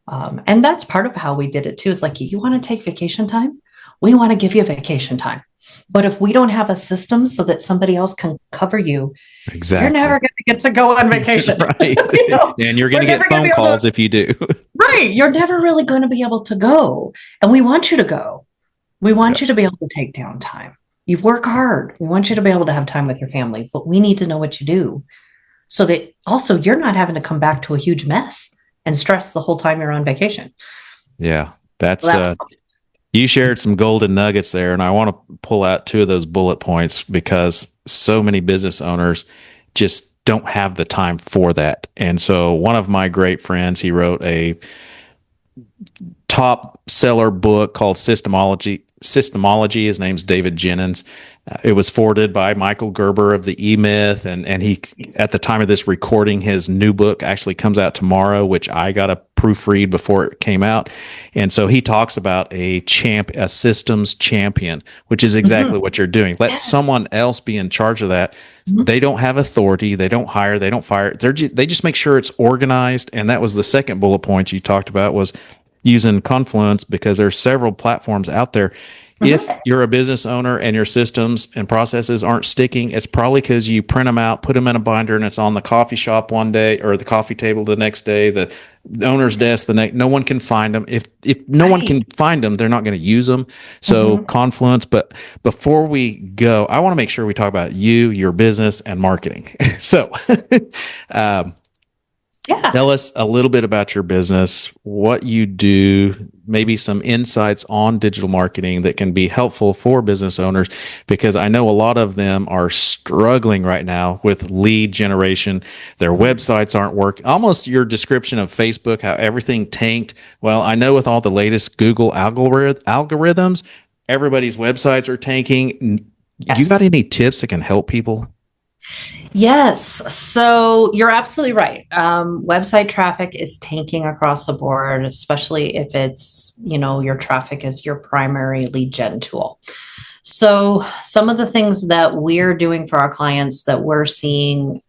And that's part of how we did it too. Is like, you want to take vacation time? We want to give you vacation time. But if we don't have a system so that somebody else can cover you, exactly, you're never going to get to go on vacation. Right. And you're going to get phone calls if you do. Right. You're never really going to be able to go. And we want you to go. We want you to be able to take downtime. You work hard. We want you to be able to have time with your family, but we need to know what you do so that also you're not having to come back to a huge mess and stress the whole time you're on vacation. Yeah. That's, you shared some golden nuggets there, and I want to pull out 2 of those bullet points because so many business owners just don't have the time for that. And so one of my great friends, he wrote a top seller book called Systemology. His name's David Jennings. It was forwarded by Michael Gerber of the E-Myth. And he, at the time of this recording, his new book actually comes out tomorrow, which I got a proofread before it came out. And so he talks about a systems champion, which is exactly what you're doing. Let someone else be in charge of that. They don't have authority. They don't hire. They don't fire. They just make sure it's organized. And that was the second bullet point you talked about, was using Confluence, because there's several platforms out there. If you're a business owner and your systems and processes aren't sticking, it's probably because you print them out, put them in a binder, and it's on the coffee shop one day or the coffee table the next day, the owner's desk the next. No one can find them. If no one can find them, they're not going to use them. So Confluence. But before we go, I want to make sure we talk about you, your business, and marketing. So. Tell us a little bit about your business, what you do, maybe some insights on digital marketing that can be helpful for business owners, because I know a lot of them are struggling right now with lead generation. Their websites aren't working. Almost your description of Facebook, how everything tanked. Well, I know with all the latest Google algorithms, everybody's websites are tanking. Yes. You got any tips that can help people? Yes. So you're absolutely right. Website traffic is tanking across the board, especially if it's, your traffic is your primary lead gen tool. So some of the things that we're doing for our clients that we're seeing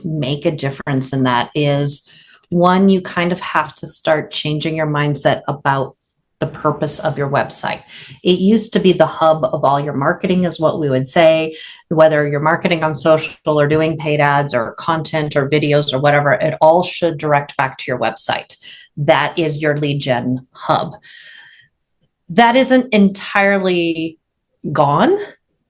make a difference in that is, one, you kind of have to start changing your mindset about the purpose of your website. It used to be the hub of all your marketing, is what we would say. Whether you're marketing on social or doing paid ads or content or videos or whatever, it all should direct back to your website. That is your lead gen hub. That isn't entirely gone,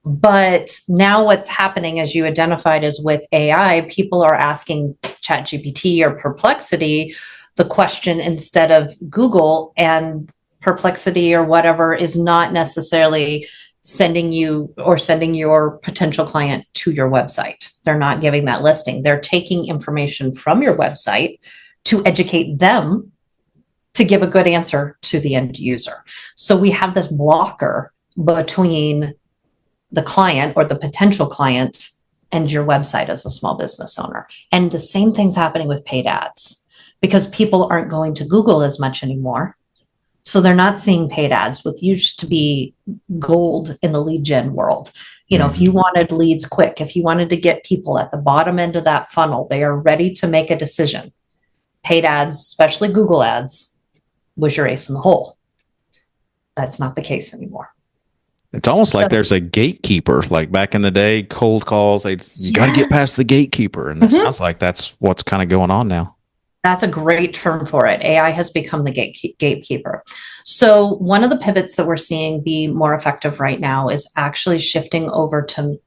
but now what's happening, as you identified, is with AI, people are asking ChatGPT or Perplexity the question instead of Google, and Perplexity or whatever is not necessarily sending you or sending your potential client to your website. They're not giving that listing. They're taking information from your website to educate them to give a good answer to the end user. So we have this blocker between the client or the potential client and your website as a small business owner. And the same thing's happening with paid ads, because people aren't going to Google as much anymore. So they're not seeing paid ads, which used to be gold in the lead gen world. If you wanted leads quick, if you wanted to get people at the bottom end of that funnel, they are ready to make a decision. Paid ads, especially Google ads, was your ace in the hole. That's not the case anymore. It's almost like there's a gatekeeper, like back in the day, cold calls, you got to get past the gatekeeper. And it sounds like that's what's kind of going on now. That's a great term for it. AI has become the gatekeeper. So one of the pivots that we're seeing be more effective right now is actually shifting over to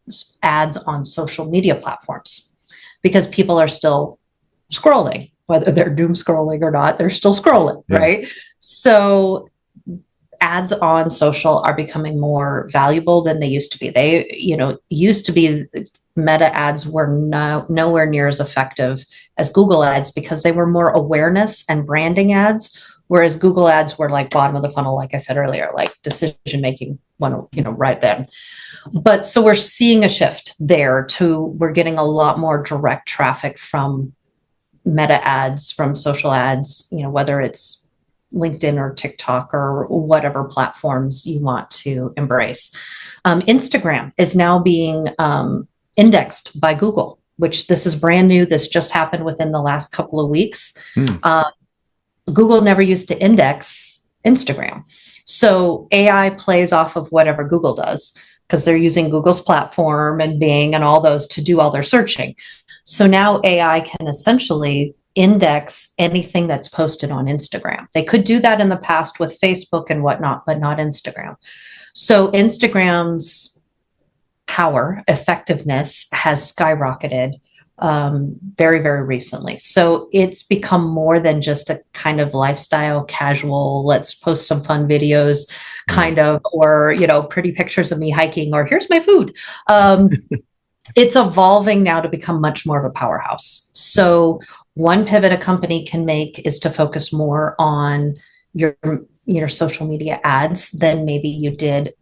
ads on social media platforms, because people are still scrolling, whether they're doom scrolling or not, they're still scrolling, right? So ads on social are becoming more valuable than they used to be. They, used to be Meta ads were nowhere near as effective as Google ads, because they were more awareness and branding ads, whereas Google ads were like bottom of the funnel, like I said earlier, like decision making, right then. But so we're seeing a shift there we're getting a lot more direct traffic from Meta ads, from social ads, whether it's LinkedIn or TikTok or whatever platforms you want to embrace. Instagram is now being indexed by Google, which this is brand new. This just happened within the last couple of weeks. Google never used to index Instagram. So AI plays off of whatever Google does, because they're using Google's platform and Bing and all those to do all their searching. So now AI can essentially index anything that's posted on Instagram. They could do that in the past with Facebook and whatnot, but not Instagram. So Instagram's power, effectiveness has skyrocketed very, very recently. So it's become more than just a kind of lifestyle, casual, let's post some fun videos kind of, or, pretty pictures of me hiking, or here's my food. It's evolving now to become much more of a powerhouse. So one pivot a company can make is to focus more on your social media ads than maybe you did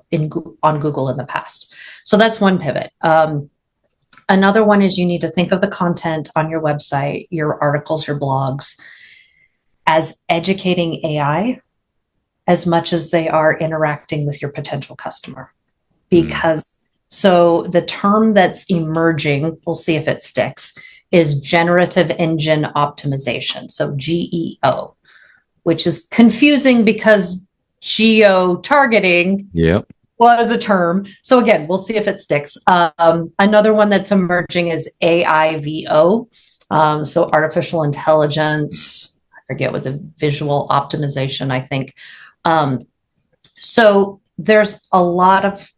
on Google in the past. So that's one pivot. Another one is you need to think of the content on your website, your articles, your blogs, as educating AI as much as they are interacting with your potential customer. Because so the term that's emerging, we'll see if it sticks, is generative engine optimization. So GEO, which is confusing because geo targeting Yep. was a term. So again, we'll see if it sticks. Another one that's emerging is AIVO. So artificial intelligence, I forget what the visual optimization, I think. So there's a lot of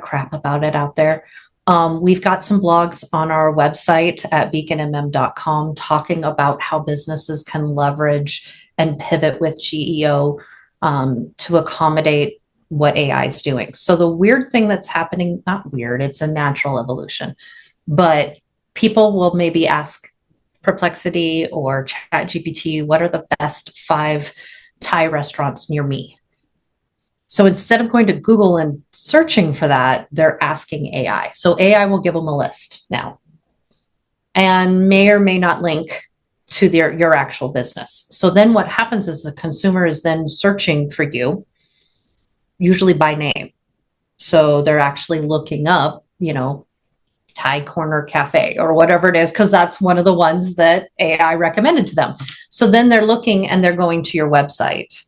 crap about it out there. We've got some blogs on our website at beaconmm.com talking about how businesses can leverage and pivot with GEO to accommodate what AI is doing. So the weird thing that's happening, not weird, it's a natural evolution, but people will maybe ask Perplexity or ChatGPT, what are the best 5 Thai restaurants near me? So instead of going to Google and searching for that, they're asking AI. So AI will give them a list now and may or may not link to your actual business. So then what happens is the consumer is then searching for you, usually by name. So they're actually looking up, Thai Corner Cafe or whatever it is, because that's one of the ones that AI recommended to them. So then they're looking and they're going to your website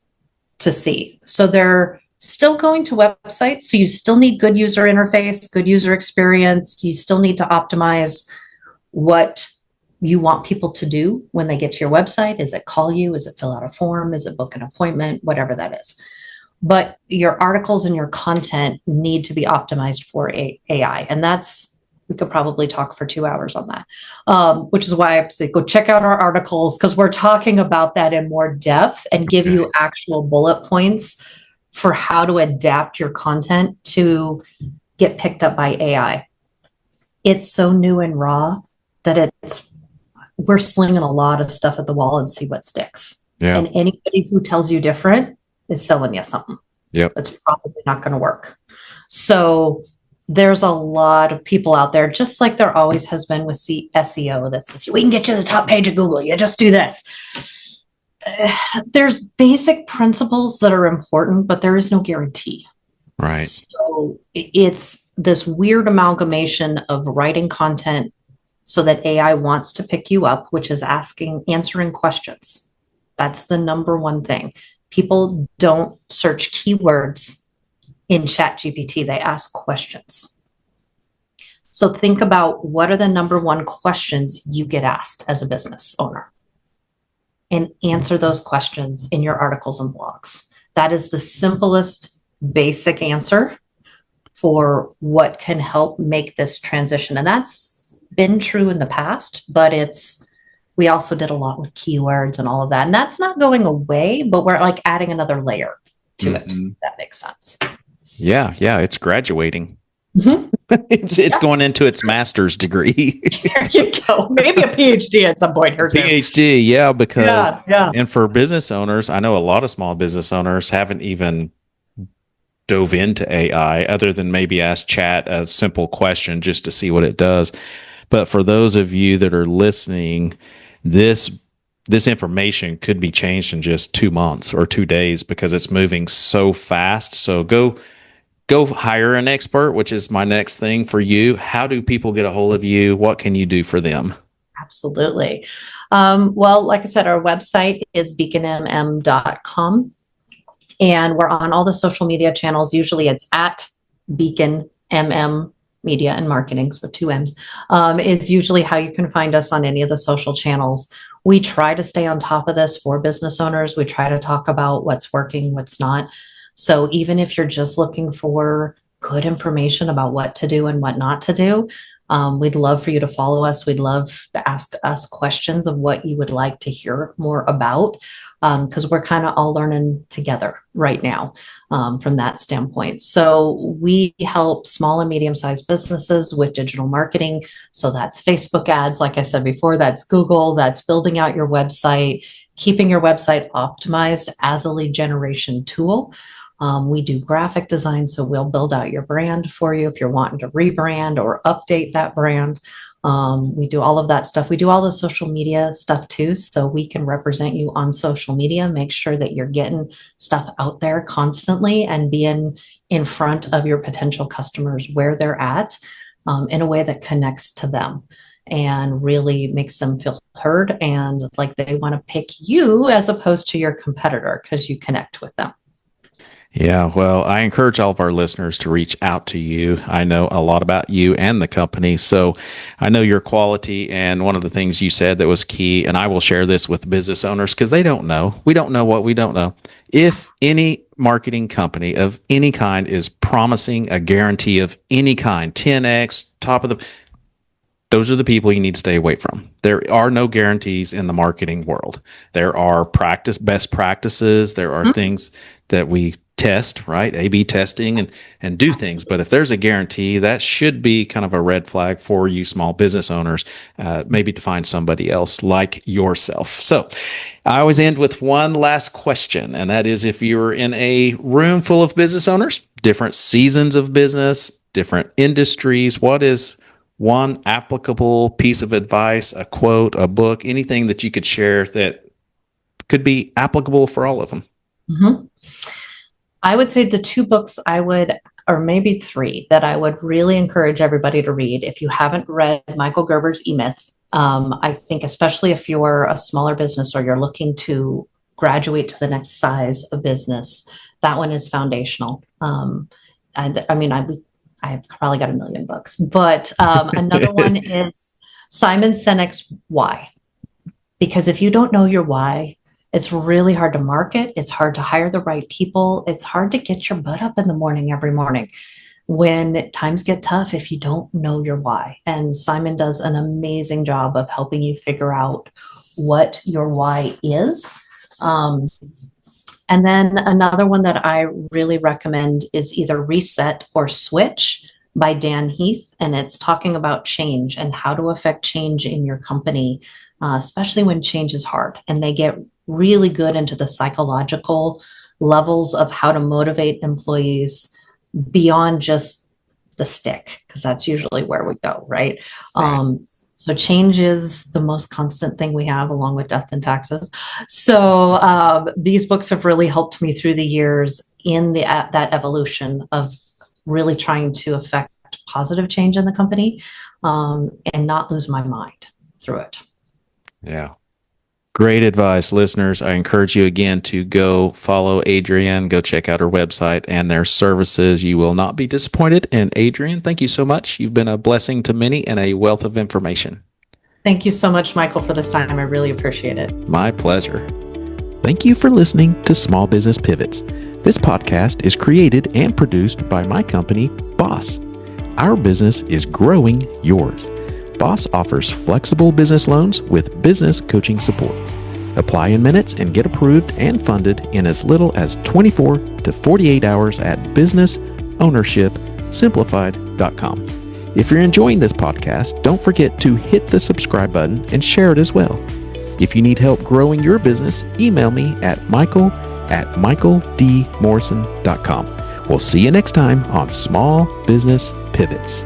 to see. So they're still going to websites. So you still need good user interface, good user experience. You still need to optimize what you want people to do when they get to your website. Is it call you? Is it fill out a form? Is it book an appointment? Whatever that is. But your articles and your content need to be optimized for AI. And we could probably talk for 2 hours on that, which is why I say go check out our articles, because we're talking about that in more depth and give you actual bullet points for how to adapt your content to get picked up by AI. It's so new and raw that we're slinging a lot of stuff at the wall and see what sticks. Yeah. And anybody who tells you different is selling you something. Yep. That's probably not going to work. So there's a lot of people out there, just like there always has been with SEO, that says, we can get you to the top page of Google. You just do this. There's basic principles that are important, but there is no guarantee. Right. So it's this weird amalgamation of writing content so that AI wants to pick you up, which is answering questions. That's the number one thing. People don't search keywords in ChatGPT. They ask questions. So think about what are the number one questions you get asked as a business owner, and answer those questions in your articles and blogs. That is the simplest, basic answer for what can help make this transition. And that's been true in the past, but we also did a lot with keywords and all of that. And that's not going away, but we're like adding another layer to it. If that makes sense. Yeah. It's graduating. Mm-hmm. It's going into its master's degree. There you go. Maybe a PhD at some point. PhD, yeah, because yeah. And for business owners, I know a lot of small business owners haven't even dove into AI other than maybe ask chat a simple question just to see what it does. But for those of you that are listening, this information could be changed in just 2 months or 2 days because it's moving so fast. So go hire an expert, which is my next thing for you. How do people get a hold of you? What can you do for them? Absolutely. Well, like I said, our website is beaconmm.com, and we're on all the social media channels. Usually it's at beaconmm media and marketing. So 2 M's is usually how you can find us on any of the social channels. We try to stay on top of this for business owners. We try to talk about what's working, what's not. So even if you're just looking for good information about what to do and what not to do, we'd love for you to follow us. We'd love to ask us questions of what you would like to hear more about, because we're kind of all learning together right now from that standpoint. So we help small and medium-sized businesses with digital marketing. So that's Facebook ads, like I said before, that's Google, that's building out your website, keeping your website optimized as a lead generation tool. We do graphic design, so we'll build out your brand for you if you're wanting to rebrand or update that brand. We do all of that stuff. We do all the social media stuff too, so we can represent you on social media, make sure that you're getting stuff out there constantly and being in front of your potential customers where they're at in a way that connects to them and really makes them feel heard and like they want to pick you as opposed to your competitor because you connect with them. Yeah, well, I encourage all of our listeners to reach out to you. I know a lot about you and the company, so I know your quality. And one of the things you said that was key, and I will share this with business owners because they don't know. We don't know what we don't know. If any marketing company of any kind is promising a guarantee of any kind, 10x, top of the, those are the people you need to stay away from. There are no guarantees in the marketing world. There are best practices. There are things that we test, right? A/B testing and do things. But if there's a guarantee, that should be kind of a red flag for you small business owners, maybe to find somebody else like yourself. So I always end with one last question, and that is, if you're in a room full of business owners, different seasons of business, different industries, what is one applicable piece of advice, a quote, a book, anything that you could share that could be applicable for all of them? Mm-hmm. I would say the two books or maybe three, that I would really encourage everybody to read. If you haven't read Michael Gerber's E-Myth, I think especially if you're a smaller business or you're looking to graduate to the next size of business, that one is foundational. I've probably got a million books, but another one is Simon Sinek's Why. Because if you don't know your why, it's really hard to market. It's hard to hire the right people. It's hard to get your butt up in the morning every morning when times get tough if you don't know your why. And Simon does an amazing job of helping you figure out what your why is. And then another one that I really recommend is either Reset or Switch by Dan Heath. And it's talking about change and how to affect change in your company, especially when change is hard. And they get really good into the psychological levels of how to motivate employees beyond just the stick, because that's usually where we go, right? So change is the most constant thing we have, along with death and taxes. So these books have really helped me through the years in that evolution of really trying to affect positive change in the company, and not lose my mind through it. Yeah. Great advice, listeners. I encourage you again to go follow Adrienne, go check out her website and their services. You will not be disappointed. And Adrienne, thank you so much. You've been a blessing to many and a wealth of information. Thank you so much, Michael, for this time. I really appreciate it. My pleasure. Thank you for listening to Small Business Pivots. This podcast is created and produced by my company, Boss. Our business is growing yours. Boss offers flexible business loans with business coaching support. Apply in minutes and get approved and funded in as little as 24 to 48 hours at businessownershipsimplified.com. If you're enjoying this podcast, don't forget to hit the subscribe button and share it as well. If you need help growing your business, email me at michael@michaeldmorrison.com. We'll see you next time on Small Business Pivots.